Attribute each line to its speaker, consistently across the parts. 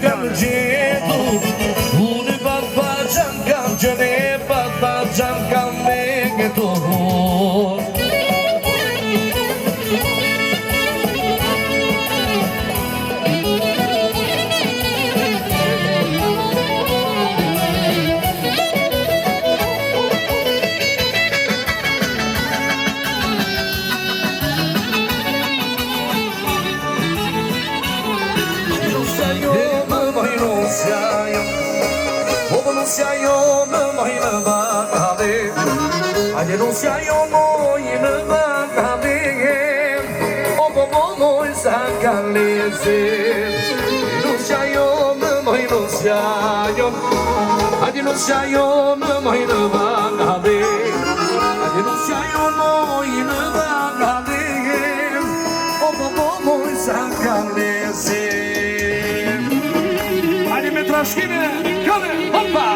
Speaker 1: kam gjetur, unë babacan kam gjene, babacan kam me gjetur. Denunciayo me moy me bagade, a denunciayo moy me bagade, o bobo moy sakalese. Denunciayo me moy denunciayo, a denunciayo me moy me bagade, a denunciayo moy me bagade, o bobo moy sakalese. Ani me trashkine, kone, hoppa!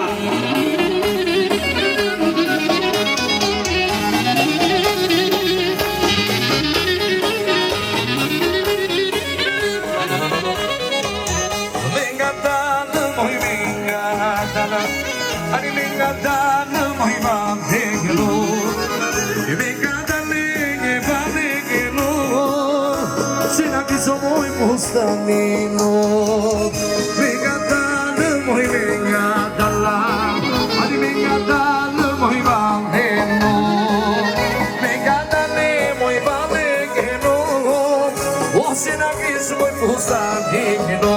Speaker 1: Ani venga dana moy bandegelo, venga dale bandegelo, sina que soy mustanino. Venga dana moy venga dala, ani venga dana moy bandegelo, venga dale moy bandegelo, sina que soy mustanino.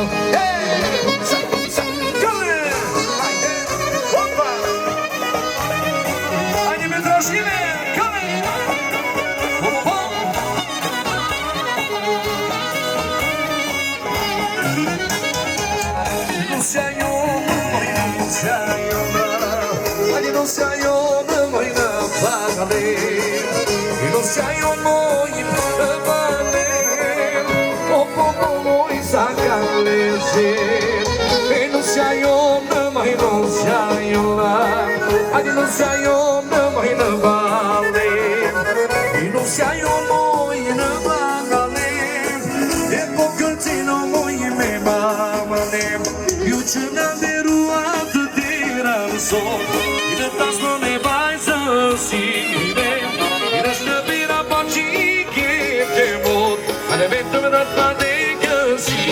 Speaker 1: Denunciayo me moy me bagade, denunciayo moy me bagade, o poco moy sakalese. Denunciayo me moy denunciayo, a denunciayo me moy me bagade, denunciayo moy me bagade, e pocoltino moy me bagade, io ce n'averu a te tiranzo. Tas non ne vai să sine, ina ștăbira bacii che mot, ale vetem rătva de găsi.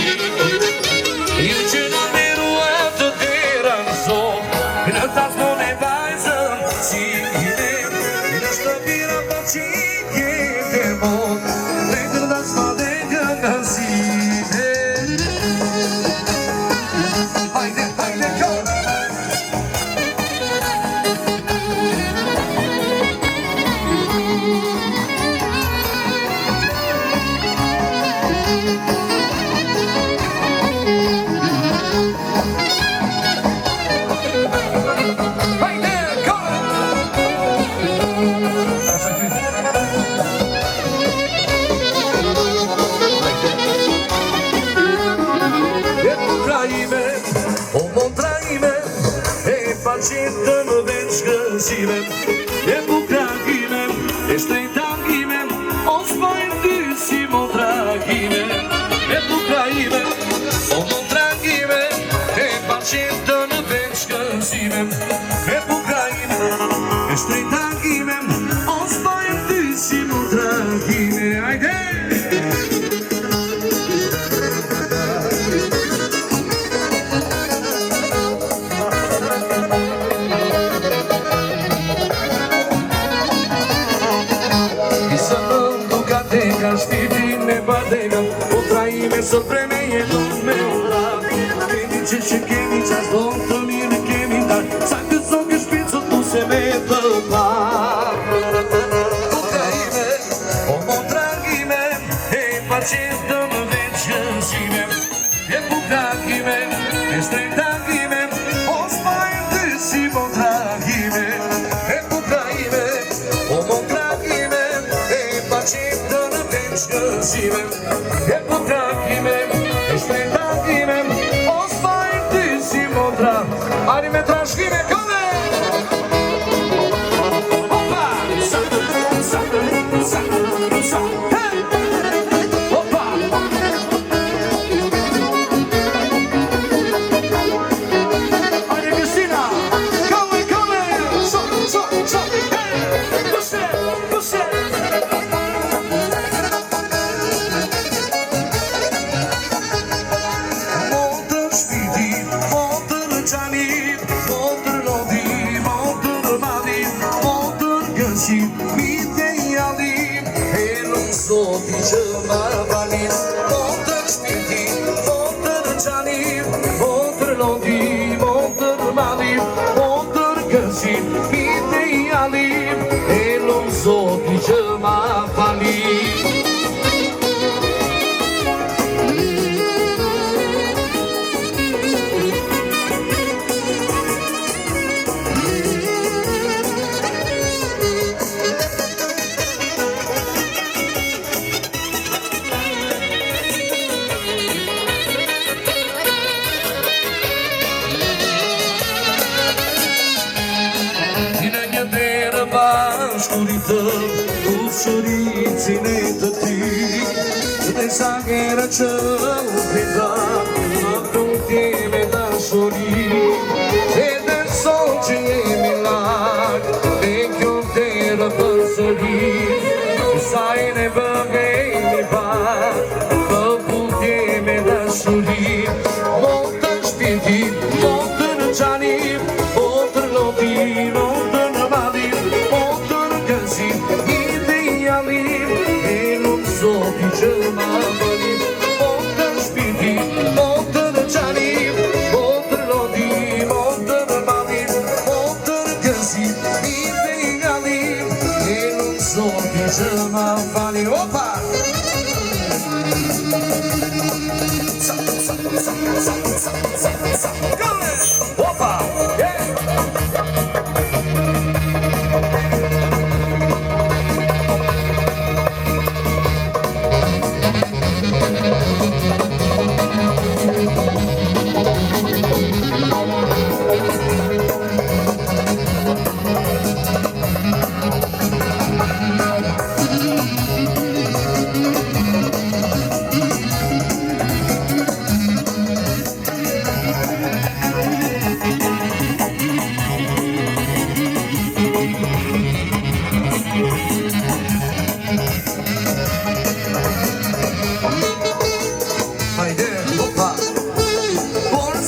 Speaker 1: Il ce n-averu atât de ranzo, ina tas non ne vai să sine, ina ștăbira bacii che mot, vetem rătva de găsi. Haide, haide, go! Facendo no descansime, e bucragime, e streitagime, o spaventissimo dragime, e bucragime, o montragime, e facendo no descansime, e bucragime, e streitagime, o spaventissimo dragime, haide! Stipine badega, o traime sorprende e non me ora. Che mi dice che mi c'ha svolto, che mi dà, sa che so che spizzo tu se metto qua. O traime, o montragime, e facendo no decensime, e bucagime, e strettagime, o spaventissimo tragime, e bucagime, o montragime, e facendo Sime, e potrachime, e stendachime, o spaventissimo tra, anime traschime come? Hoppa! Sa, sa, sa, sa, hey! Hoppa! që ma valin. Motër shpirti, motër qanin, motër lodi, motër malim, motër gërqin, mite i alim, e lom zoti që ma valin. Shuricin e të ty dhe sa kera që u prita më këti me dashuri edhe sot që jemi lak dhe kjo tërë për sëri sa e ne bëgejmi pak më këti me dashuri motër shpirti, motër qanim, motër loti, motër malim, motër gëzim e nuk zoti që ma bënim. Motër shpirti, motër qanim, motër lodi, motër malim, motër gëzim, mite i galim, e nuk zoti që ma bënim. Opa! Opa!
Speaker 2: Por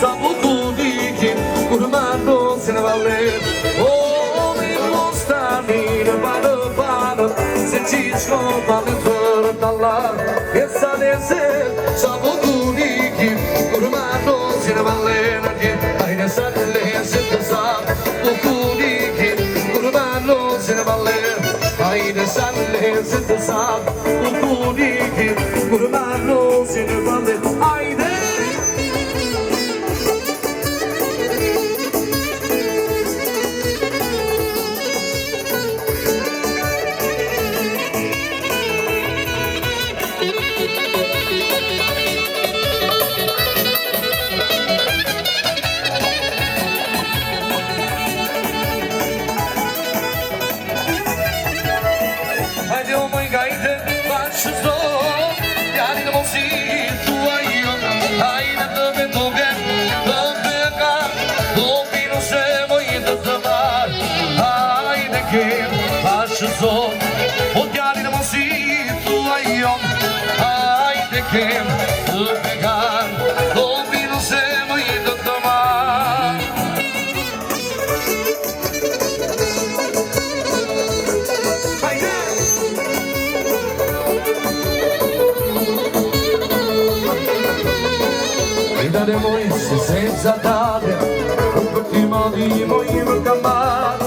Speaker 1: sa bukudikin kur marrosin valet. O mi mostani në banë se qishko pale për tallar. E sa leset sa bukudikin kur marrosin valet. Ajde sa leset sa bukudikin kur marrosin valet. Ajde sa leset sa bukudikin kur marrosin valet. Ajde o djalin mos I thuaj jon, hajde kem të pegar, do vino se më I do të marr. Hajde! Dale moj se senza dare, un po' ti modi moj më kam marr.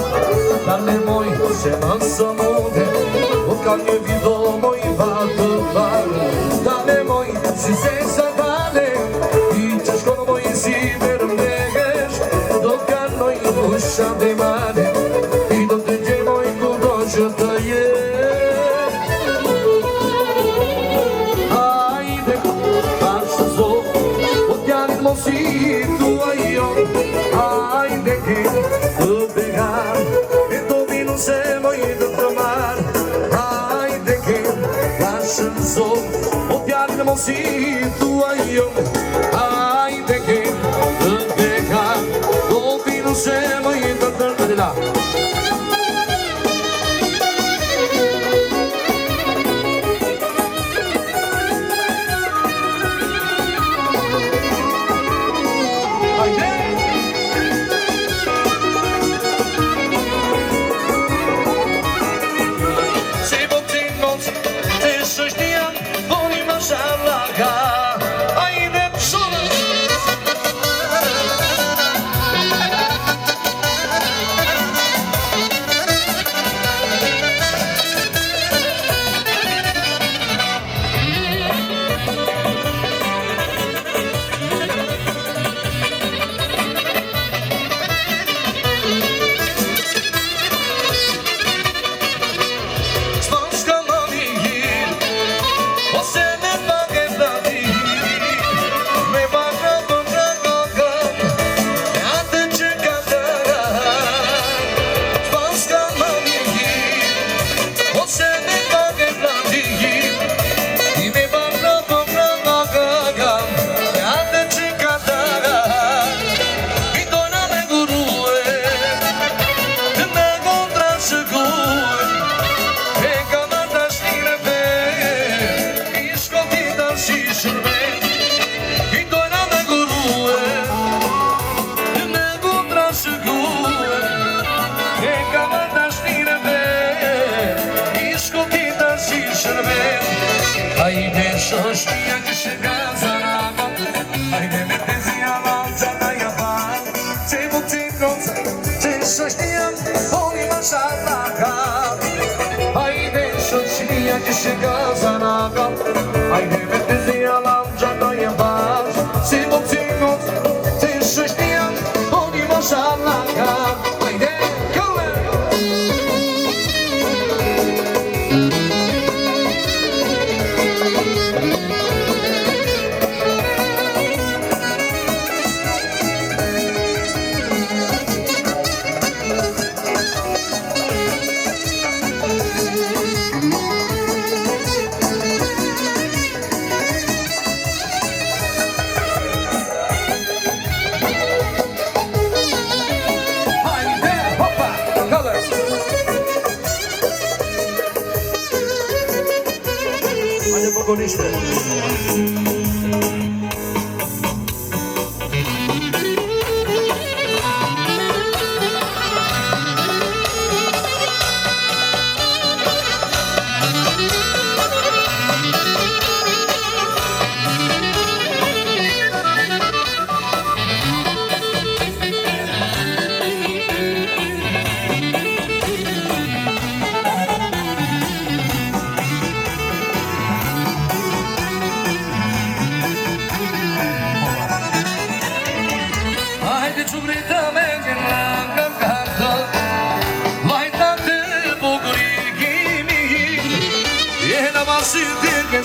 Speaker 1: Dale moj se më së munde, o ka një vido moj vatë varë. Dale moj si senza dale, I që shkonë moj si verë mnegesh. Do kanë moj usha dhe mane, I do të gjej moj kudo që të jesh. Hajde, bashkë zot, o djalit mos I thuaj jon. Hajde ke të begar, se moj do të marr. Hajde ke bashkë zot, o djalin mos I thuaj jon. Hajde ke të begar, do vino se moj do të marr. Ajde shoshtia që shëga zarama, ajde me të zjalan gjata jaban. Që butin roca, që shoshtia oni ma shalaka. Ajde shoshtia që shëga zarama, ajde me të zjalan gjata jaban. Që butin roca, që shoshtia oni ma shalaka. Ajde, kove! protagonista.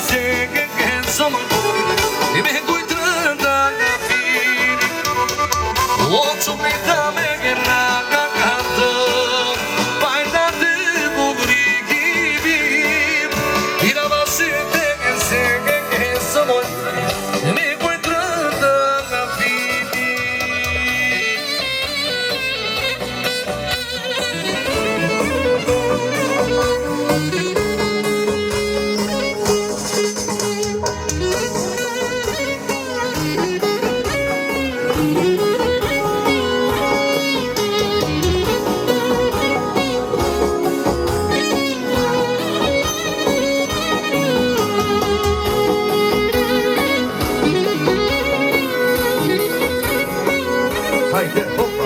Speaker 1: shege che insomma e me kujtënda nga fini o që me ta me gërna nga kantë pajta të bugri kibim i në vasite nga shege che insomma e me kujtënda nga fini Hajde, hopa,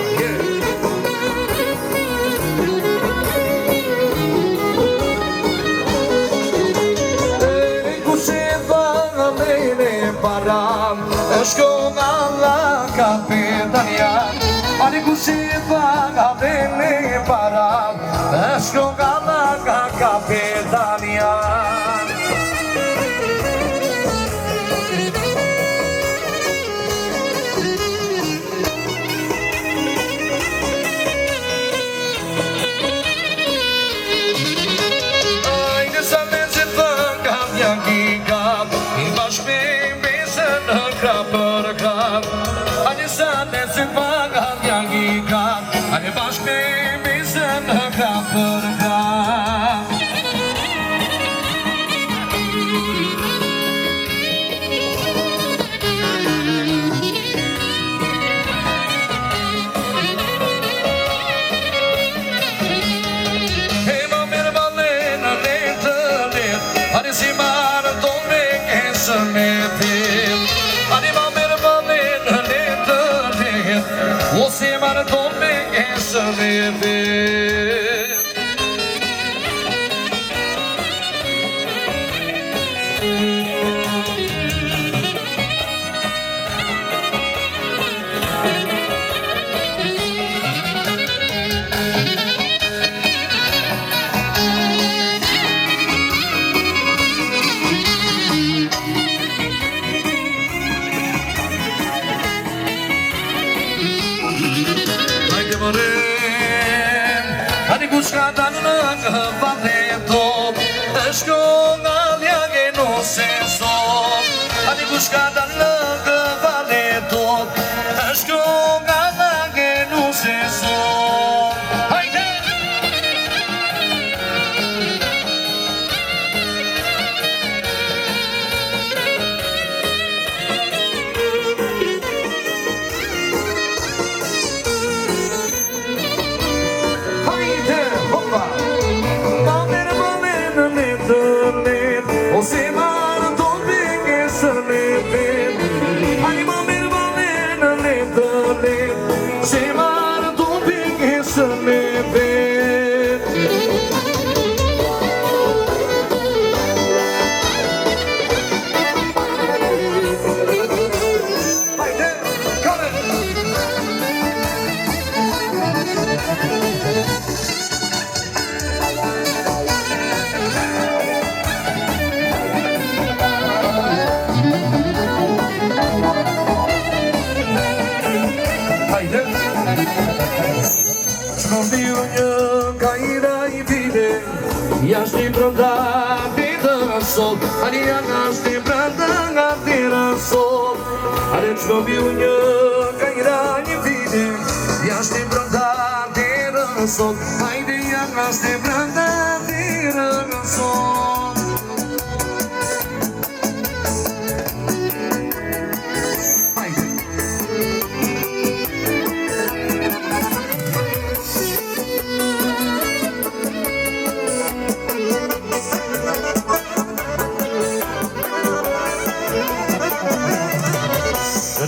Speaker 1: Kuseva mene param Shko nga la kapetania Ali kuseva mene param Shko nga la kapetania Ani sa ne se paga vjangika Ani bashke mi se në ka për ka E ma mirë balena në të lit Ani si marë do me kesë me pil Ani ma mirë balena në të lit O si marë do me kesë me pil Ani kushka dalë në këvalleto Shko nga mjage no se sot Ani kushka dalë në këvalleto Shko nga mjage no se sot Hajde! O se marë do të kësë në vet Ani ma mirë valë në të let Se marë do të kësë në vet Hajde, kone! Shko mbiu një kajra I vide Jashtë I brënda ditën sot Ani janë ashtë I brënda nga ditën sot Ani shko mbiu një kajra I vide Jashtë I brënda ditën sot Hajde janë ashtë I brënda ditën sot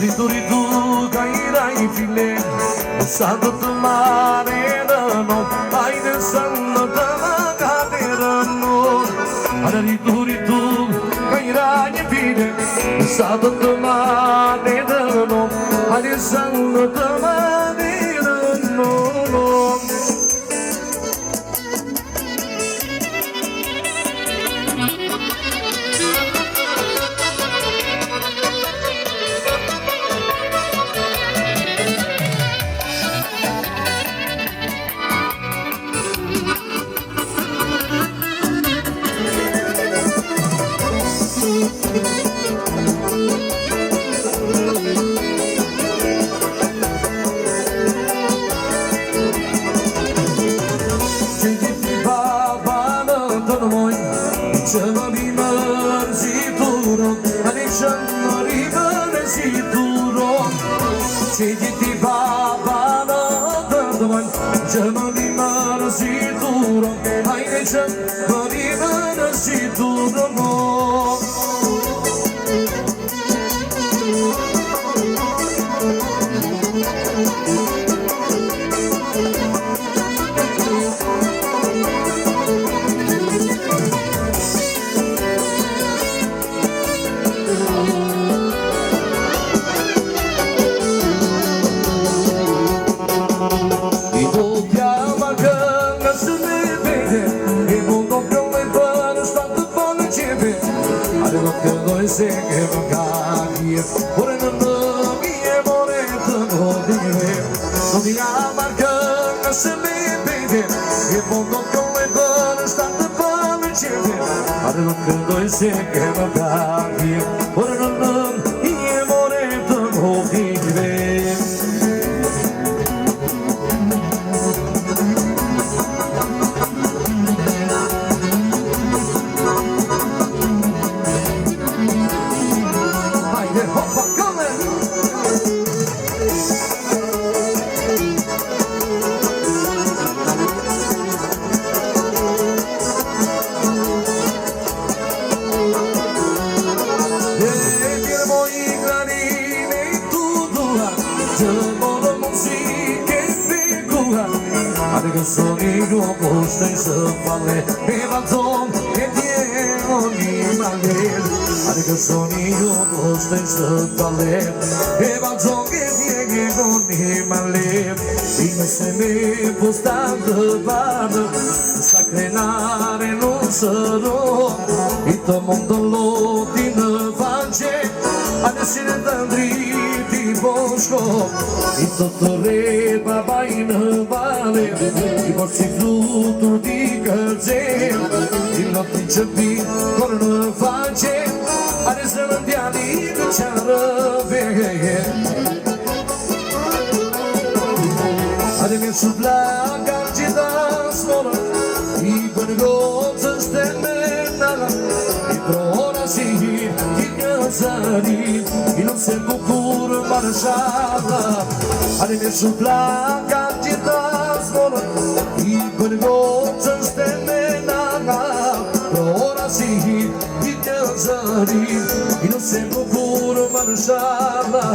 Speaker 1: Ritu kajra I file Sa do të mare rëno Hajde sa në të më gati rëno Hajde ritu kajra I file Sa do të mare rëno Hajde sa në të më gati rëno marën që më marën si duron hajde që më marën si duron se che magari ora non mi amore non dire non mi amarga se mi vede il mondo come buono sta per vincere ora non credo se che magari ora non mi amore non dire Sonido posta in sopale e balzon e Diego ni maler Adică sonido posta in sopale e balzon e Diego ni maler Ime se me posta de bada sa crenare non sarò e to mondo lo di ne vance adesso ne tandri di bosco e tutto re baba in vale i borsi flutur di călzem din noapte începi cornă face are să mândiali că ceară veche are mi supla gargida smola i băngoță stemena i prora si i căzări i nu se bucură marșala are mi supla gargida smola i băngoță stemena prora si i căzări i nu se bucură marșala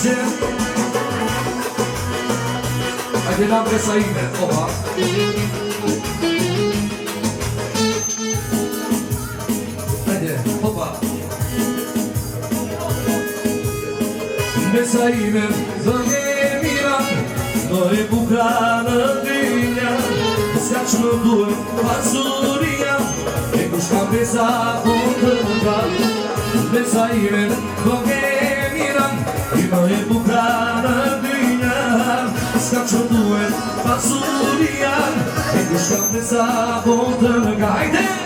Speaker 1: duce. Hajde na besa ime, opa. Hajde, opa. Besa ime, zënge mira, në e bukra në dynja, s'ka që më duhet pasuria, e kush ka besa të nga. Besa ime, zënge mira, në e bukra në dynja, s'ka që më duhet pasuria, e kush ka besa të nga. Hajde!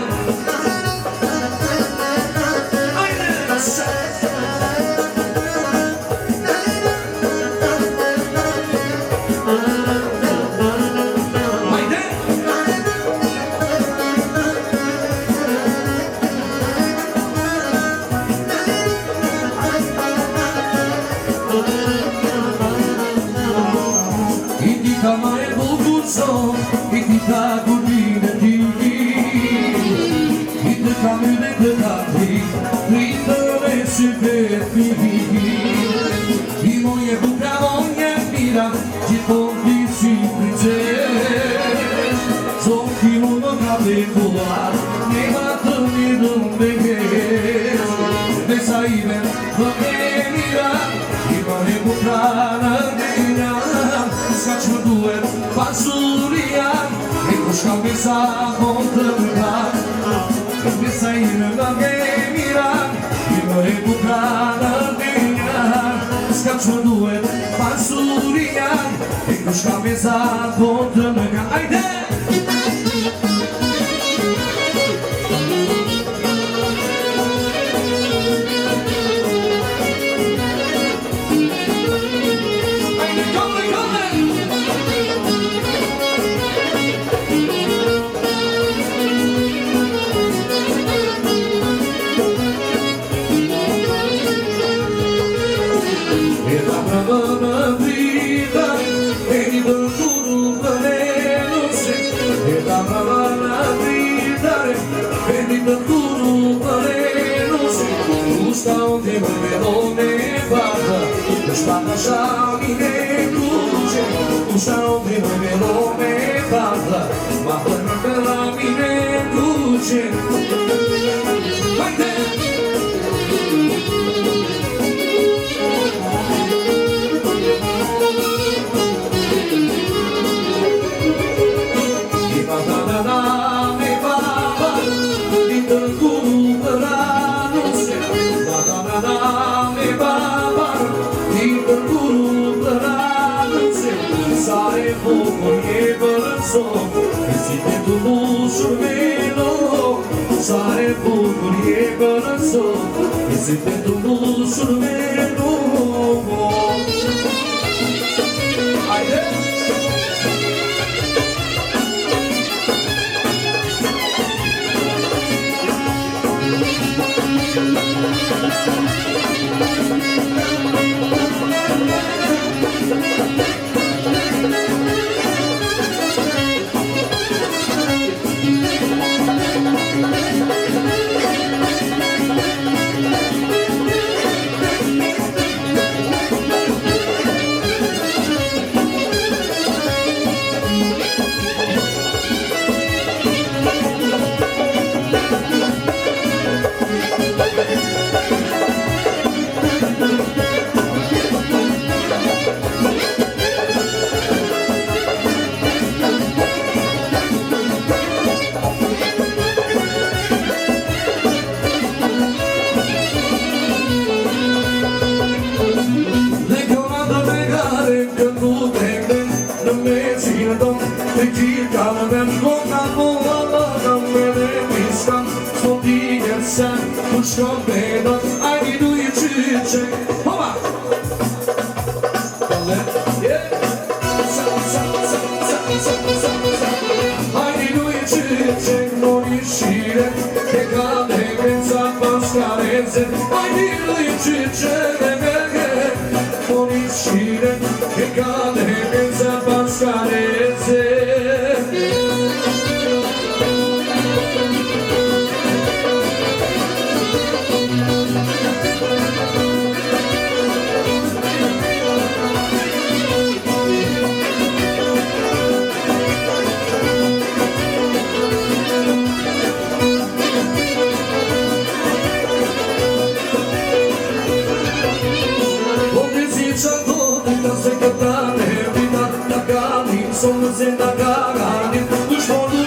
Speaker 1: këtane vida da gani sono zenda gani tu shmodu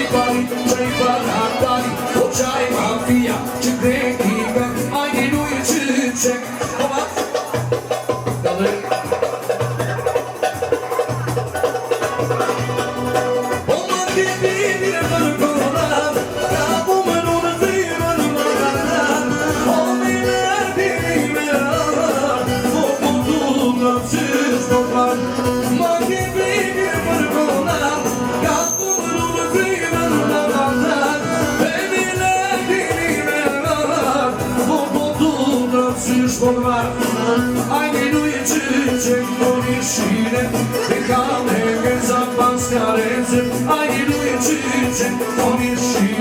Speaker 1: I pari çaj paratari o çaj mafia çikreki ben aynı luye çiçek ama dalır olmaz gibi bir barkola kapımın onu zeyran mağaran olmaylar dilime ağlar o bulduğum siz toplar olmaz gibi bir barkola kapımın onu zeyran mağaran beniler dilime ağlar o bulduğum siz toplar aynı luye çiçek konuşine bekame Zapas carezim, ai lui cice, con il sci